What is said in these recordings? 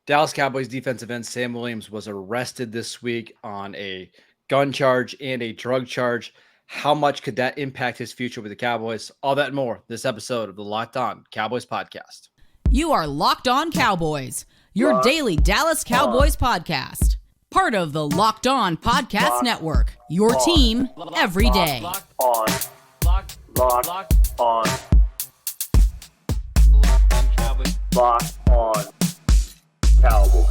Dallas Cowboys defensive end Sam Williams was arrested this week on a gun charge and a drug charge. How much could that impact his future with the Cowboys? All that and more this episode of the Locked On Cowboys podcast. You are Locked On Cowboys, your daily Dallas Cowboys podcast. Part of the Locked On Podcast Network, your team every day. Locked on Cowboys.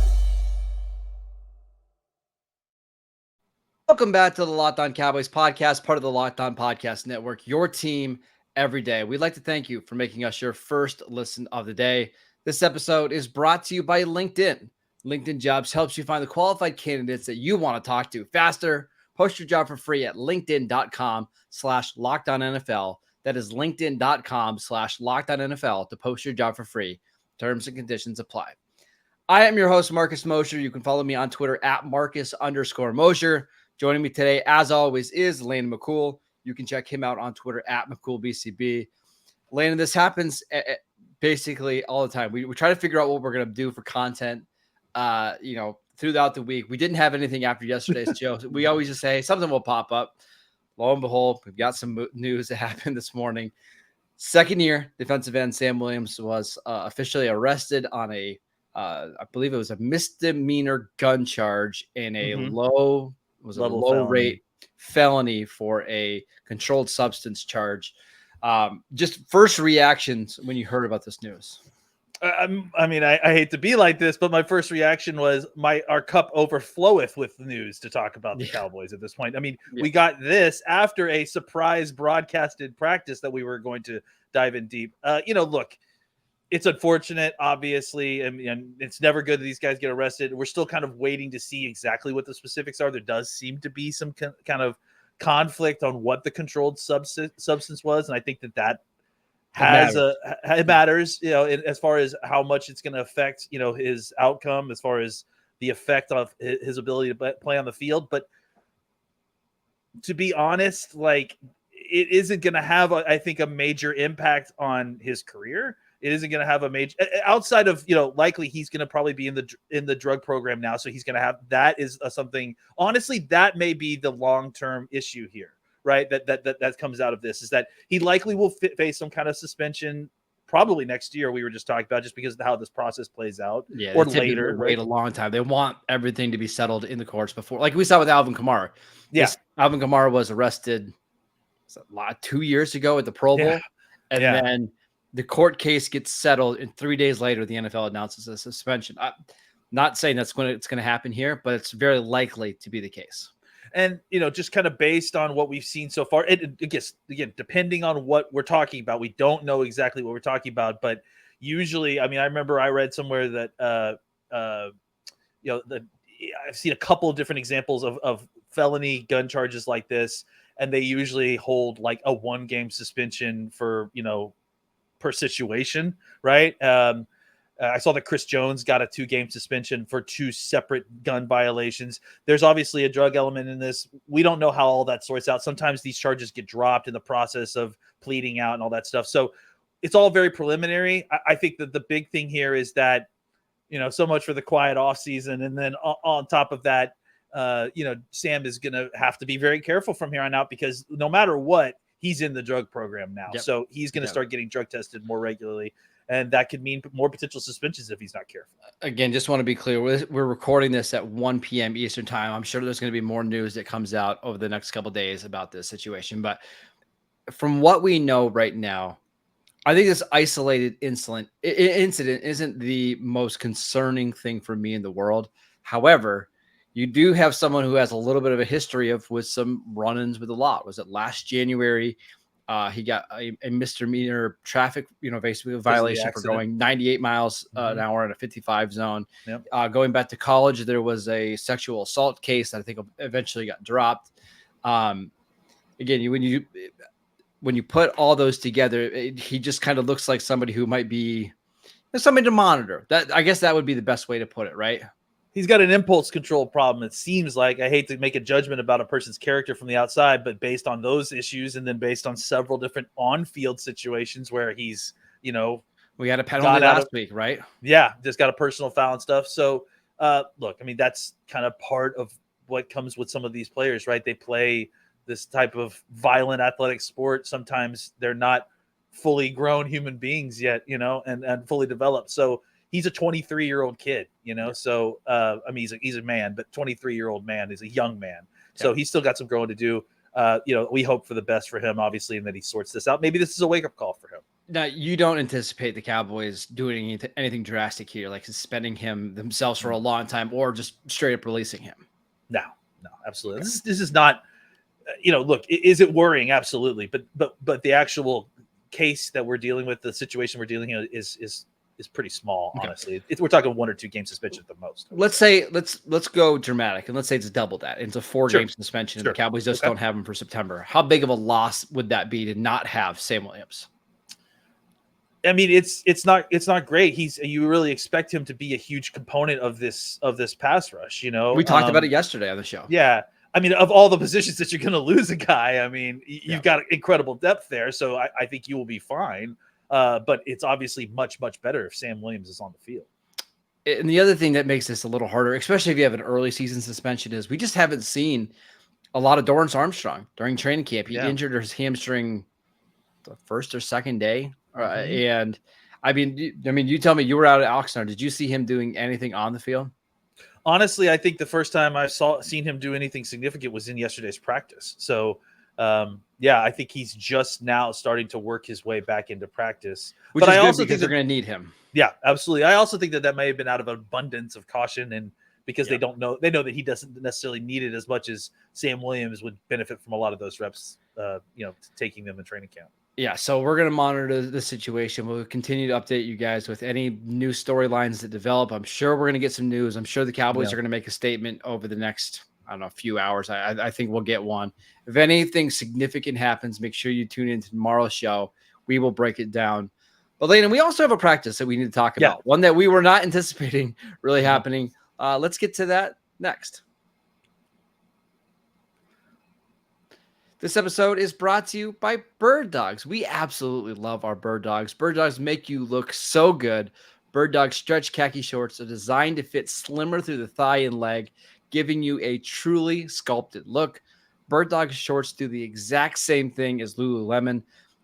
Welcome back to the Locked On Cowboys podcast, part of the Locked On Podcast Network, your team every day. We'd like to thank you for making us your first listen of the day. This episode is brought to you by LinkedIn. LinkedIn Jobs helps you find the qualified candidates that you want to talk to faster. Post your job for free at linkedin.com/LockedOnNFL. That is linkedin.com/LockedOnNFL to post your job for free. Terms and conditions apply. I am your host, Marcus Mosher. You can follow me on Twitter at Marcus_Mosher. Joining me today, as always, is Landon McCool. You can check him out on Twitter at McCoolBCB. Landon, this happens basically all the time. We try to figure out what we're going to do for content, throughout the week. We didn't have anything after yesterday's show. We always just say something will pop up. Lo and behold, we've got some news that happened this morning. Second-year defensive end Sam Williams was officially arrested on I believe it was a misdemeanor gun charge and a low rate felony for a controlled substance charge. Just first reactions when you heard about this news. I hate to be like this, but my first reaction was our cup overfloweth with the news to talk about the Cowboys at this point. We got this after a surprise broadcasted practice that we were going to dive in deep. Look, it's unfortunate, obviously, and it's never good that these guys get arrested. We're still kind of waiting to see exactly what the specifics are. There does seem to be some kind of conflict on what the controlled substance was, and I think that it matters, as far as how much it's going to affect, his outcome, as far as the effect of his ability to play on the field. But to be honest, it isn't going to have, I think, a major impact on his career. It isn't going to have a major outside of, likely he's going to probably be in the drug program now. So he's going to have, that is something, honestly, that may be the long-term issue here, right? That comes out of this is that he likely will face some kind of suspension probably next year. We were just talking about just because of how this process plays out, or later. Wait a long time. They want everything to be settled in the courts before, like we saw with Alvin Kamara. Alvin Kamara was arrested 2 years ago at the Pro Bowl, and then the court case gets settled, and 3 days later, the NFL announces a suspension. I'm not saying it's going to happen here, but it's very likely to be the case. And, just kind of based on what we've seen so far, it gets, again, depending on what we're talking about, we don't know exactly what we're talking about, but usually, I remember I read somewhere that, I've seen a couple of different examples of felony gun charges like this, and they usually hold like a 1-game suspension for, per situation, right? I saw that Chris Jones got a 2-game suspension for 2 separate gun violations. There's obviously a drug element in this. We don't know how all that sorts out. Sometimes these charges get dropped in the process of pleading out and all that stuff. So it's all very preliminary. I think that the big thing here is that, so much for the quiet off season. And then on top of that, Sam is going to have to be very careful from here on out, because no matter what, he's in the drug program now. Yep. So he's going to start getting drug tested more regularly. And that could mean more potential suspensions if he's not careful. Again, just want to be clear. We're recording this at 1 p.m. Eastern time. I'm sure there's going to be more news that comes out over the next couple of days about this situation. But from what we know right now, I think this isolated incident isn't the most concerning thing for me in the world. However, you do have someone who has a little bit of a history with some run-ins with the law. Was it last January? He got a misdemeanor traffic, basically a violation for going 98 miles an hour in a 55 zone. Yep. Going back to college, there was a sexual assault case that I think eventually got dropped. Again, when you put all those together, he just kind of looks like somebody who might be somebody to monitor. I guess that would be the best way to put it, right? He's got an impulse control problem. It seems like, I hate to make a judgment about a person's character from the outside, but based on those issues, and then based on several different on-field situations where he's, We had a penalty last week, right? Yeah, just got a personal foul and stuff. So, look, I mean, that's kind of part of what comes with some of these players, right? They play this type of violent athletic sport. Sometimes they're not fully grown human beings yet, and fully developed. So he's a 23-year-old kid, So, I mean, he's a man, but 23-year-old man is a young man. So he's still got some growing to do. We hope for the best for him, obviously, and that he sorts this out. Maybe this is a wake-up call for him. Now, you don't anticipate the Cowboys doing anything drastic here, like suspending him themselves for a long time or just straight up releasing him? No, absolutely. This is not, look, is it worrying? Absolutely. But the actual case that we're dealing with, the situation we're dealing with is pretty small, honestly. We're talking 1 or 2 game suspension at the most. Let's go dramatic, and let's say it's double that. It's a 4-game suspension, and the Cowboys just don't have him for September. How big of a loss would that be to not have Sam Williams? I mean, it's not great. You really expect him to be a huge component of this pass rush. We talked about it yesterday on the show. Yeah, I mean, of all the positions that you're going to lose a guy, I mean, you've got incredible depth there. So I think you will be fine. But it's obviously much better if Sam Williams is on the field. And the other thing that makes this a little harder, especially if you have an early season suspension, is we just haven't seen a lot of Dorrance Armstrong during training camp. He injured his hamstring the first or second day. And I mean, you tell me, you were out at Oxnard. Did you see him doing anything on the field? Honestly, I think the first time I've seen him do anything significant was in yesterday's practice. So, I think he's just now starting to work his way back into practice. But I also think they're going to need him. Yeah, absolutely. I also think that may have been out of abundance of caution, and because they know that he doesn't necessarily need it as much as Sam Williams would benefit from a lot of those reps, taking them in training camp. Yeah, so we're going to monitor the situation. We'll continue to update you guys with any new storylines that develop. I'm sure we're going to get some news. I'm sure the Cowboys are going to make a statement over the next, few hours. I think we'll get one. If anything significant happens, make sure you tune into tomorrow's show. We will break it down. But, Landon, we also have a practice that we need to talk about, one that we were not anticipating really happening. Let's get to that next. This episode is brought to you by Bird Dogs. We absolutely love our Bird Dogs. Bird Dogs make you look so good. Bird Dogs stretch khaki shorts are designed to fit slimmer through the thigh and leg, giving you a truly sculpted look. Bird Dogs shorts do the exact same thing as Lululemon,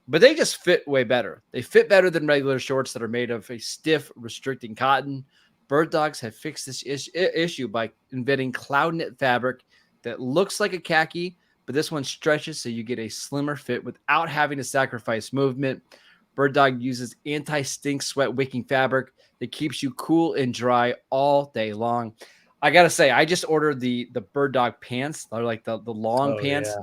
but they just fit way better. They fit better than regular shorts that are made of a stiff, restricting cotton. Bird Dogs have fixed this issue by inventing cloud knit fabric that looks like a khaki, but this one stretches so you get a slimmer fit without having to sacrifice movement. Bird Dog uses anti-stink sweat wicking fabric that keeps you cool and dry all day long. I got to say, I just ordered the Bird Dog pants. They're like the long pants. Yeah.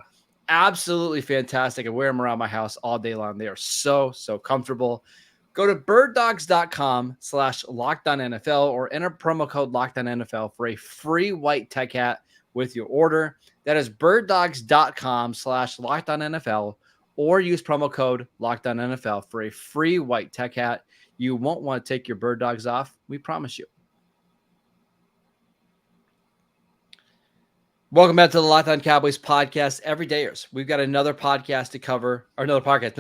Absolutely fantastic. I wear them around my house all day long. They are so comfortable. Go to birddogs.com/LockedOnNFL or enter promo code LockedOnNFL for a free white tech hat with your order. That is birddogs.com/LockedOnNFL or use promo code LockedOnNFL for a free white tech hat. You won't want to take your Bird Dogs off. We promise you. Welcome back to the Locked On Cowboys podcast. Everydayers, we've got another practice to cover on tomorrow's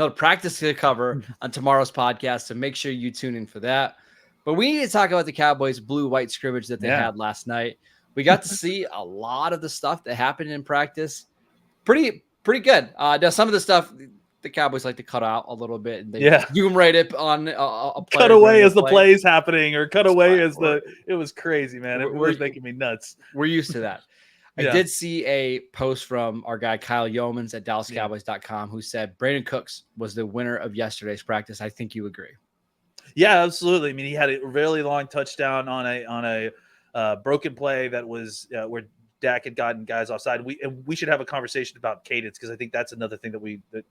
podcast. So make sure you tune in for that. But we need to talk about the Cowboys blue-white scrimmage that they had last night. We got to see a lot of the stuff that happened in practice. Pretty good. Now, some of the stuff the Cowboys like to cut out a little bit. And they zoom right up on a player. Cut away as the play's happening, or cut away as it was crazy, man. It was making me nuts. We're used to that. I did see a post from our guy Kyle Yeomans at DallasCowboys.com who said Brandin Cooks was the winner of yesterday's practice. I think you agree. Yeah, absolutely. I mean, he had a really long touchdown on a broken play that was where Dak had gotten guys offside. We should have a conversation about cadence, because I think that's another thing that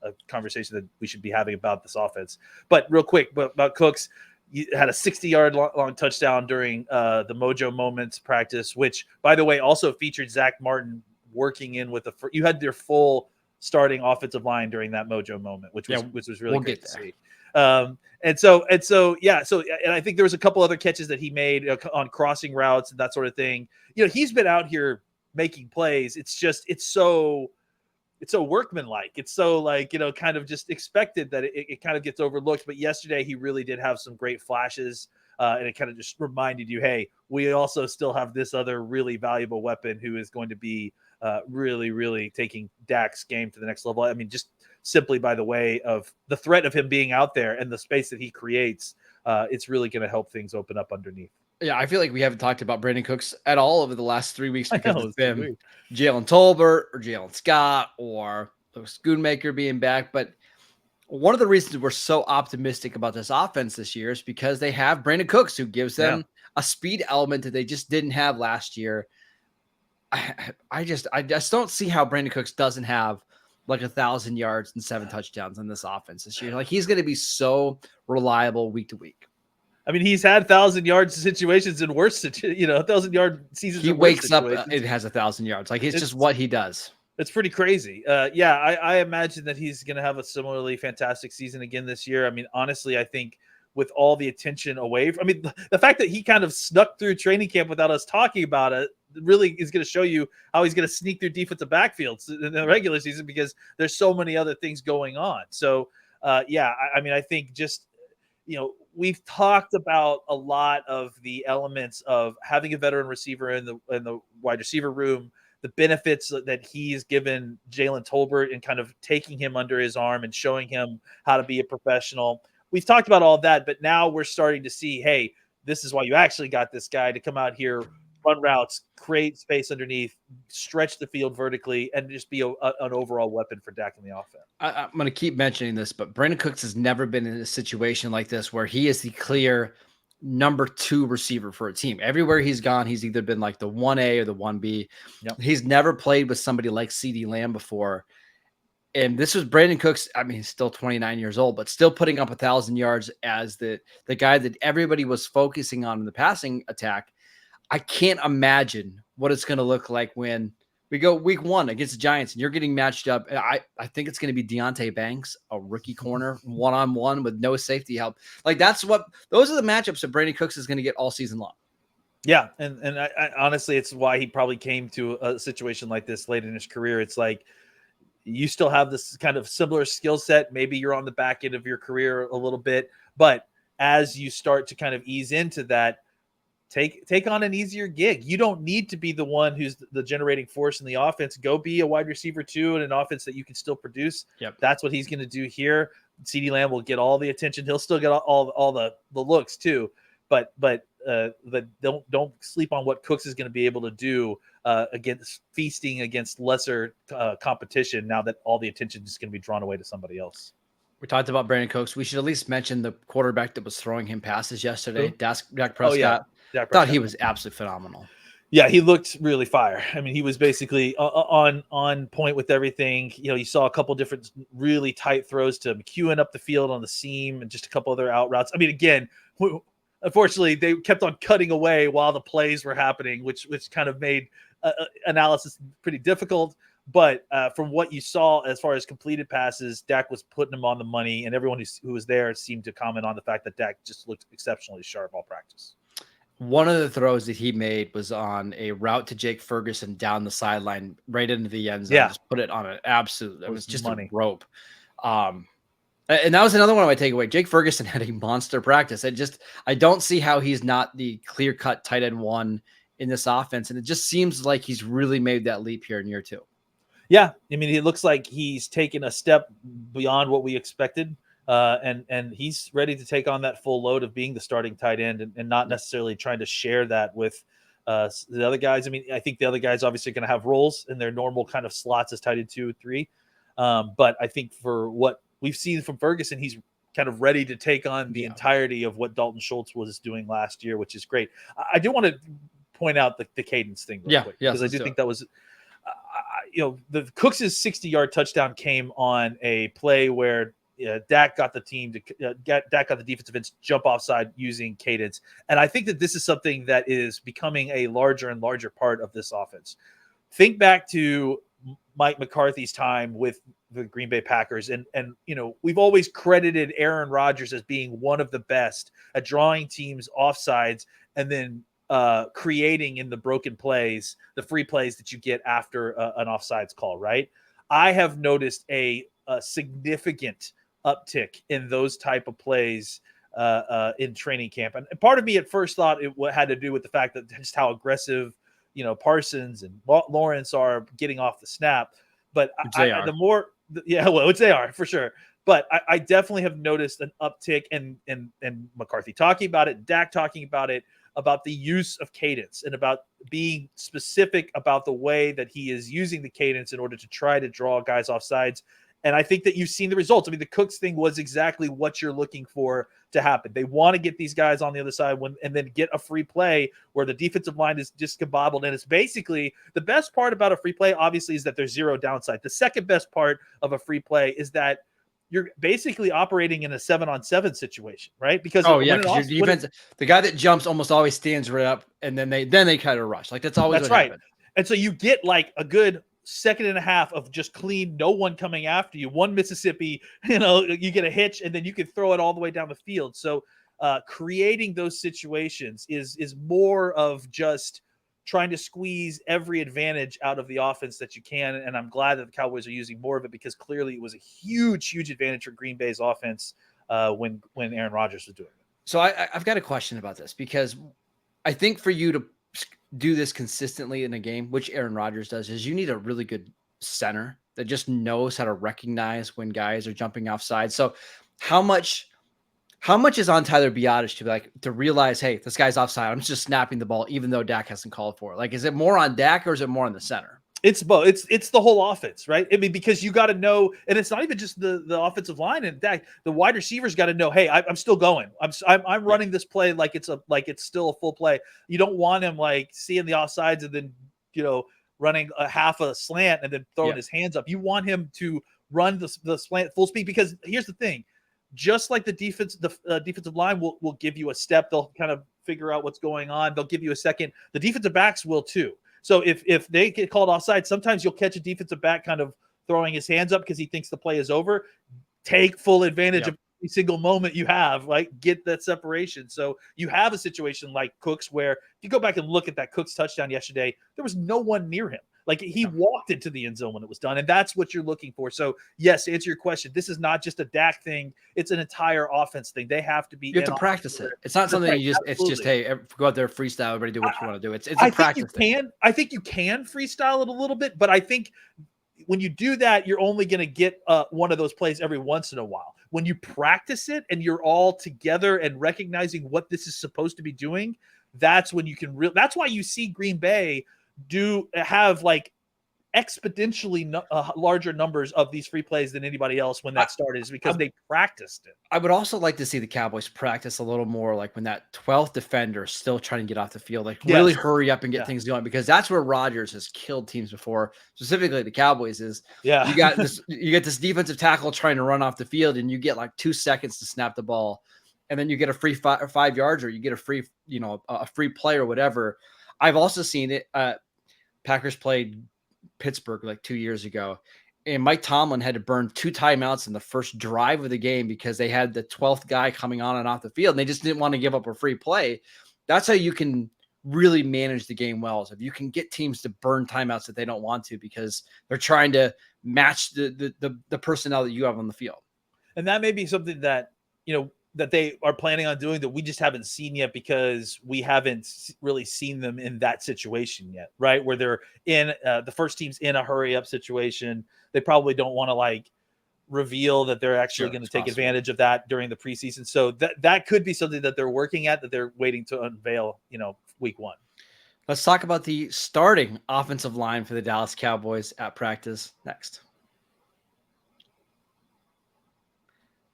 a conversation that we should be having about this offense. But real quick, about Cooks. You had a 60-yard long touchdown during the Mojo Moments practice, which, by the way, also featured Zach Martin working in with you had their full starting offensive line during that Mojo Moment, which was really great to see. And I think there was a couple other catches that he made on crossing routes and that sort of thing. He's been out here making plays. It's it's so workmanlike. It's so like, kind of just expected that it kind of gets overlooked. But yesterday he really did have some great flashes. And it kind of just reminded you, hey, we also still have this other really valuable weapon who is going to be really, really taking Dak's game to the next level. I mean, just simply by the way of the threat of him being out there and the space that he creates, it's really going to help things open up underneath. Yeah, I feel like we haven't talked about Brandin Cooks at all over the last 3 weeks because it's been weird. Jalen Tolbert or Jalen Scott or Schoonmaker being back. But one of the reasons we're so optimistic about this offense this year is because they have Brandin Cooks, who gives them a speed element that they just didn't have last year. I just don't see how Brandin Cooks doesn't have like 1,000 yards and 7 touchdowns in this offense this year. Like, he's going to be so reliable week to week. I mean, he's had 1,000-yard situations in worse, 1,000-yard seasons. He wakes up, it has 1,000 yards. Like, it's just what he does. It's pretty crazy. I imagine that he's going to have a similarly fantastic season again this year. I mean, honestly, I think with all the attention away, the fact that he kind of snuck through training camp without us talking about it really is going to show you how he's going to sneak through defensive backfields in the regular season because there's so many other things going on. So, I think just, we've talked about a lot of the elements of having a veteran receiver in the wide receiver room, the benefits that he's given Jalen Tolbert and kind of taking him under his arm and showing him how to be a professional. We've talked about all that, but now we're starting to see, hey, this is why you actually got this guy to come out here, run routes, create space underneath, stretch the field vertically, and just be an overall weapon for Dak in the offense. I'm going to keep mentioning this, but Brandin Cooks has never been in a situation like this where he is the clear number 2 receiver for a team. Everywhere he's gone, he's either been like the 1A or the 1B. Yep. He's never played with somebody like CeeDee Lamb before. And this was Brandin Cooks. I mean, he's still 29 years old, but still putting up 1,000 yards as the guy that everybody was focusing on in the passing attack. I can't imagine what it's going to look like when we go week 1 against the Giants and you're getting matched up. I think it's going to be Deonte Banks, a rookie corner, one-on-one with no safety help. Like, those are the matchups that Brandin Cooks is going to get all season long. Yeah. And I honestly, it's why he probably came to a situation like this late in his career. It's like, you still have this kind of similar skill set. Maybe you're on the back end of your career a little bit, but as you start to kind of ease into that, take on an easier gig. You don't need to be the one who's the generating force in the offense. Go be a wide receiver too in an offense that you can still produce. Yep. That's what he's going to do here. CeeDee Lamb will get all the attention. He'll still get all the looks too, but don't sleep on what Cooks is going to be able to do against feasting against lesser competition. Now that all the attention is going to be drawn away to somebody else. We talked about Brandin Cooks. We should at least mention the quarterback that was throwing him passes yesterday, Dak Prescott. I thought he was absolutely phenomenal. Yeah, he looked really fire. I mean, he was basically on point with everything. You saw a couple different really tight throws to McEwen up the field on the seam and just a couple other out routes. I mean, again, unfortunately, they kept on cutting away while the plays were happening, which kind of made analysis pretty difficult. But from what you saw as far as completed passes, Dak was putting them on the money, and everyone who was there seemed to comment on the fact that Dak just looked exceptionally sharp all practice. One of the throws that he made was on a route to Jake Ferguson down the sideline, right into the end zone. Yeah. Just put it on an absolute, it was just money. a rope. And that was another one of my takeaway. Jake Ferguson had a monster practice. I don't see how he's not the clear-cut tight end 1 in this offense. And it just seems like he's really made that leap here in year 2. Yeah. I mean, it looks like he's taken a step beyond what we expected. And he's ready to take on that full load of being the starting tight end and not necessarily trying to share that with the other guys. I mean, I think the other guys obviously going to have roles in their normal kind of slots as tight end 2 or 3. But I think for what we've seen from Ferguson, he's kind of ready to take on the entirety of what Dalton Schultz was doing last year, which is great. I do want to point out the cadence thing real quick, because I do think that was, the Cooks' 60-yard touchdown came on a play where Dak got the team to Dak got the defensive ends jump offside using cadence. And I think that this is something that is becoming a larger and larger part of this offense. Think back to Mike McCarthy's time with the Green Bay Packers. And we've always credited Aaron Rodgers as being one of the best at drawing teams offsides and then creating in the broken plays, the free plays that you get after an offsides call, right? I have noticed a significant uptick in those type of plays in training camp. And part of me at first thought it had to do with the fact that just how aggressive, Parsons and Lawrence are getting off the snap. But which they are for sure. But I definitely have noticed an uptick and McCarthy talking about it, Dak talking about it, about the use of cadence and about being specific about the way that he is using the cadence in order to try to draw guys off sides. And I think that you've seen the results. I mean, the Cooks thing was exactly what you're looking for to happen. They want to get these guys on the other side and then get a free play where the defensive line is discombobulated. And it's basically the best part about a free play, obviously, is that there's zero downside. The second best part of a free play is that you're basically operating in a 7-on-7 situation, right? Because your defense, the guy that jumps almost always stands right up, and then they kind of rush. Like that's always right. Happens. And so you get like a good second and a half of just clean, no one coming after you. One Mississippi, you get a hitch, and then you can throw it all the way down the field. So creating those situations is more of just trying to squeeze every advantage out of the offense that you can. And I'm glad that the Cowboys are using more of it because clearly it was a huge, huge advantage for Green Bay's offense when Aaron Rodgers was doing it. So I've got a question about this because I think for you to do this consistently in a game, which Aaron Rodgers does, is you need a really good center that just knows how to recognize when guys are jumping offside. So how much is on Tyler Biadasz to realize, hey, this guy's offside, I'm just snapping the ball even though Dak hasn't called for it? Like, is it more on Dak or is it more on the center? It's both. It's the whole offense, right? I mean, because you got to know, and it's not even just the offensive line and Dak. The wide receivers got to know, hey, I'm still going. I'm running this play like it's still a full play. You don't want him like seeing the offsides and then running a half a slant and then throwing his hands up. You want him to run the slant full speed because here's the thing. Just like the defensive line will give you a step, they'll kind of figure out what's going on. They'll give you a second. The defensive backs will too. So if they get called offside, sometimes you'll catch a defensive back kind of throwing his hands up because he thinks the play is over. Take full advantage of every single moment you have, like get that separation. So you have a situation like Cooks where if you go back and look at that Cooks touchdown yesterday, there was no one near him. Like he walked into the end zone when it was done, and that's what you're looking for. So yes, to answer your question, this is not just a Dak thing; it's an entire offense thing. They have to be. You have to practice it. It's not something you just. Absolutely. It's just hey, go out there, freestyle, everybody do what you want to do. It's a practice thing. I think you can freestyle it a little bit, but I think when you do that, you're only going to get one of those plays every once in a while. When you practice it and you're all together and recognizing what this is supposed to be doing, that's when you can. That's why you see Green Bay have like exponentially larger numbers of these free plays than anybody else when that started is because they practiced it. I would also like to see the Cowboys practice a little more, like when that 12th defender is still trying to get off the field, like really hurry up and get things going, because that's where Rodgers has killed teams before, specifically the Cowboys. You get this defensive tackle trying to run off the field and you get like 2 seconds to snap the ball, and then you get a free 5 yards or you get a free, a free play or whatever. I've also seen it. Packers played Pittsburgh like 2 years ago, and Mike Tomlin had to burn 2 timeouts in the first drive of the game because they had the 12th guy coming on and off the field, and they just didn't want to give up a free play. That's how you can really manage the game well, is if you can get teams to burn timeouts that they don't want to because they're trying to match the personnel that you have on the field. And that may be something that, that they are planning on doing that we just haven't seen yet because we haven't really seen them in that situation yet, right? Where they're in the first team's in a hurry up situation. They probably don't want to like reveal that they're actually going to take advantage of that during the preseason. So that could be something that they're working at, that they're waiting to unveil, week 1. Let's talk about the starting offensive line for the Dallas Cowboys at practice next.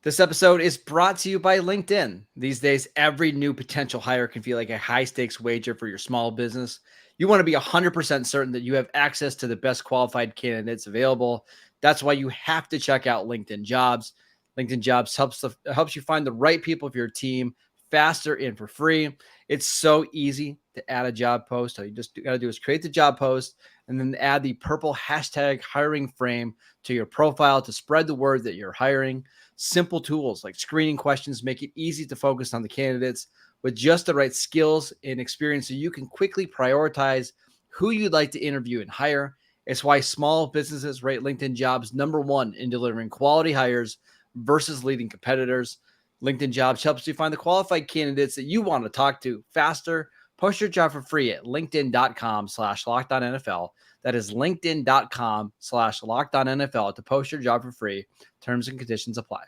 This episode is brought to you by LinkedIn. These days, every new potential hire can feel like a high-stakes wager for your small business. You want to be 100% certain that you have access to the best qualified candidates available. That's why you have to check out LinkedIn Jobs. LinkedIn Jobs helps you find the right people for your team faster and for free. It's so easy to add a job post. All you just got to do is create the job post and then add the purple hashtag hiring frame to your profile to spread the word that you're hiring. Simple tools like screening questions make it easy to focus on the candidates with just the right skills and experience so you can quickly prioritize who you'd like to interview and hire. It's why small businesses rate LinkedIn Jobs #1 in delivering quality hires versus leading competitors. LinkedIn Jobs helps you find the qualified candidates that you want to talk to faster. Post your job for free at linkedin.com/LockedOnNFL. That is linkedin.com/LockedOnNFL to post your job for free. Terms and conditions apply.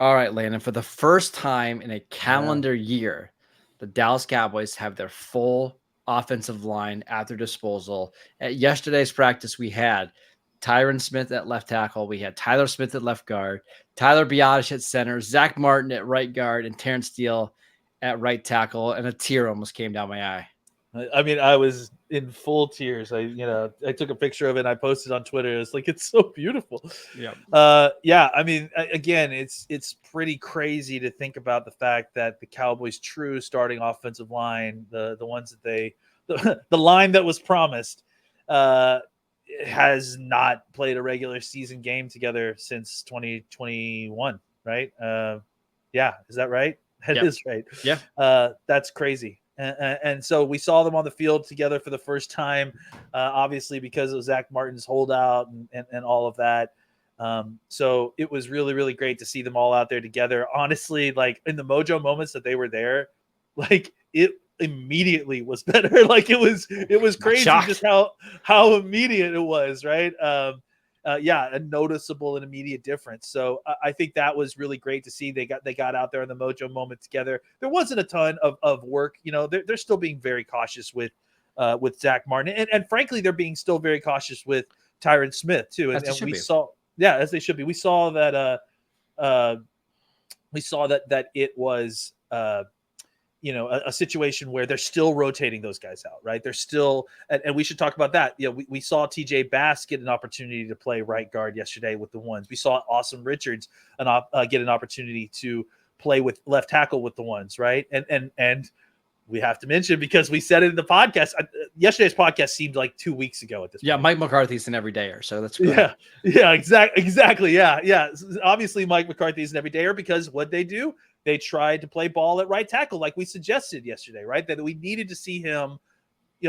All right, Landon, for the first time in a calendar year, the Dallas Cowboys have their full offensive line at their disposal. At yesterday's practice, we had Tyron Smith at left tackle. We had Tyler Smith at left guard, Tyler Biadasz at center, Zach Martin at right guard, and Terrence Steele at right tackle. And a tear almost came down my eye. I mean, I was in full tears. I took a picture of it and I posted on Twitter. It's like, it's so beautiful. Yeah. I mean, again, it's pretty crazy to think about the fact that the Cowboys' true starting offensive line, the ones that the line that was promised, has not played a regular season game together since 2021, right? Yeah, is that right? That is right. Yeah. That's crazy. And so we saw them on the field together for the first time, obviously because of Zach Martin's holdout and all of that. So it was really, really great to see them all out there together. Honestly, like in the mojo moments that they were there, like it immediately was better. Like it was crazy just how immediate it was, right? A noticeable and immediate difference. So I think that was really great to see. They got out there in the mojo moment together. There wasn't a ton of work. They're still being very cautious with Zach Martin, and frankly, they're being still very cautious with Tyron Smith too. And we saw, as they should be. We saw that it was a situation where they're still rotating those guys out, right? They're still, and we should talk about that. We saw TJ Bass get an opportunity to play right guard yesterday with the ones. We saw Awesome Richards get an opportunity to play with left tackle with the ones, right? And we have to mention, because we said it in the podcast. Yesterday's podcast seemed like 2 weeks ago at this point. Yeah, Mike McCarthy's an everydayer, so that's great. Yeah, exactly. Yeah. Obviously, Mike McCarthy's an everydayer because what'd they do? They tried to play ball at right tackle like we suggested yesterday, right? That we needed to see him,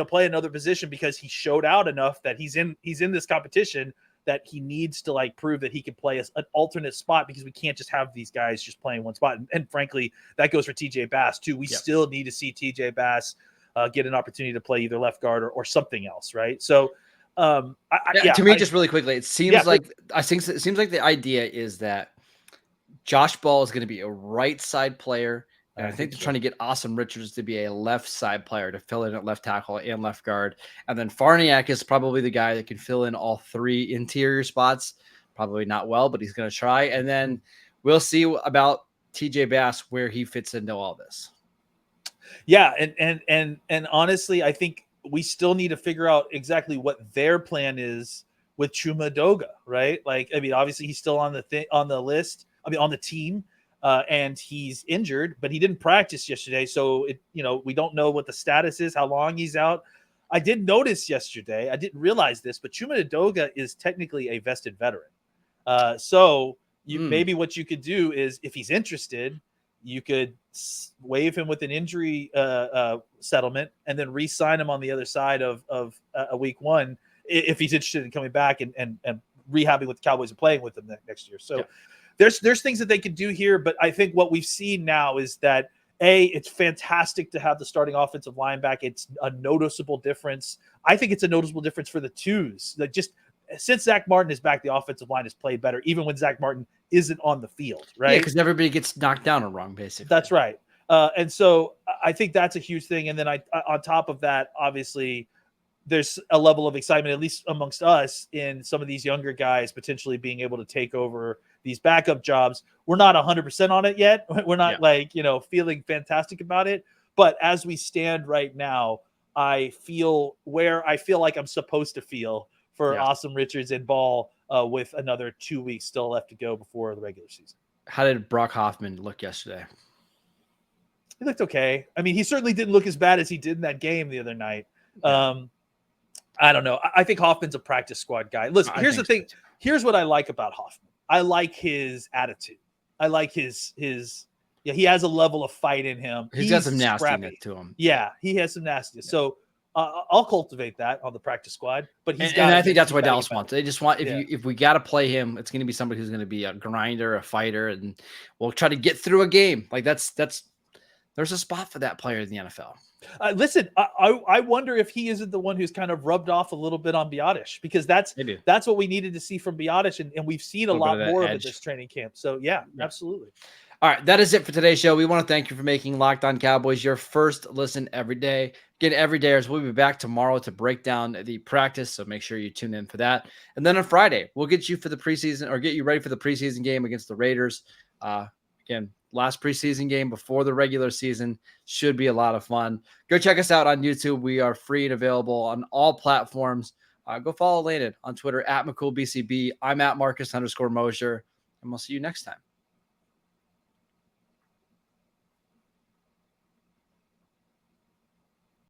play another position because he showed out enough that he's in this competition that he needs to like prove that he can play an alternate spot, because we can't just have these guys just playing one spot. And frankly, that goes for TJ Bass too. We still need to see TJ Bass get an opportunity to play either left guard or something else, right? So, just really quickly, it seems like the idea is that Josh Ball is going to be a right side player, and I think they're trying to get Awesome Richards to be a left side player to fill in at left tackle and left guard. And then Farniak is probably the guy that can fill in all three interior spots. Probably not well, but he's going to try. And then we'll see about TJ Bass, where he fits into all this. Yeah, and honestly, I think we still need to figure out exactly what their plan is with Chuma Edoga, right? Like, I mean, obviously he's still on the list. I mean, on the team, and he's injured, but he didn't practice yesterday. So we don't know what the status is, how long he's out. I did notice yesterday, I didn't realize this, but Chuma Edoga is technically a vested veteran. So maybe what you could do is, if he's interested, you could waive him with an injury settlement and then re-sign him on the other side of a week one if he's interested in coming back and rehabbing with the Cowboys and playing with them next year. So there's things that they could do here, but I think what we've seen now is that it's fantastic to have the starting offensive line back. It's a noticeable difference. I think it's a noticeable difference for the twos. Like, just since Zach Martin is back, the offensive line has played better, even when Zach Martin isn't on the field, right? Yeah, because everybody gets knocked down or wrong, basically. That's right. And so I think that's a huge thing. And then on top of that, obviously, there's a level of excitement, at least amongst us, in some of these younger guys potentially being able to take over these backup jobs. We're not 100% on it yet. We're not feeling fantastic about it. But as we stand right now, I feel like I'm supposed to feel for Awesome Richards and Ball with another 2 weeks still left to go before the regular season. How did Brock Hoffman look yesterday? He looked okay. I mean, he certainly didn't look as bad as he did in that game the other night. I don't know. I think Hoffman's a practice squad guy. Listen, here's the thing. Here's what I like about Hoffman. I like his attitude. I like his he has a level of fight in him. He's got some nastiness to him. Yeah, he has some nastiness. So I'll cultivate that on the practice squad. But and I think that's why Dallas wants. They just want if we got to play him, it's going to be somebody who's going to be a grinder, a fighter, and we'll try to get through a game. Like that's there's a spot for that player in the NFL. Listen, I wonder if he isn't the one who's kind of rubbed off a little bit on Biotish, because that's what we needed to see from Biotish, and we've seen a lot more of it this training camp. So yeah, absolutely. All right, that is it for today's show. We want to thank you for making Locked On Cowboys your first listen every day. Again, every day, we'll be back tomorrow to break down the practice, so make sure you tune in for that. And then on Friday, we'll get you for the preseason, or get you ready for the preseason game against the Raiders. Again, last preseason game before the regular season. Should be a lot of fun. Go check us out on YouTube. We are free and available on all platforms. Go follow Landon on Twitter at McCoolBCB. I'm at Marcus_Mosher, and we'll see you next time.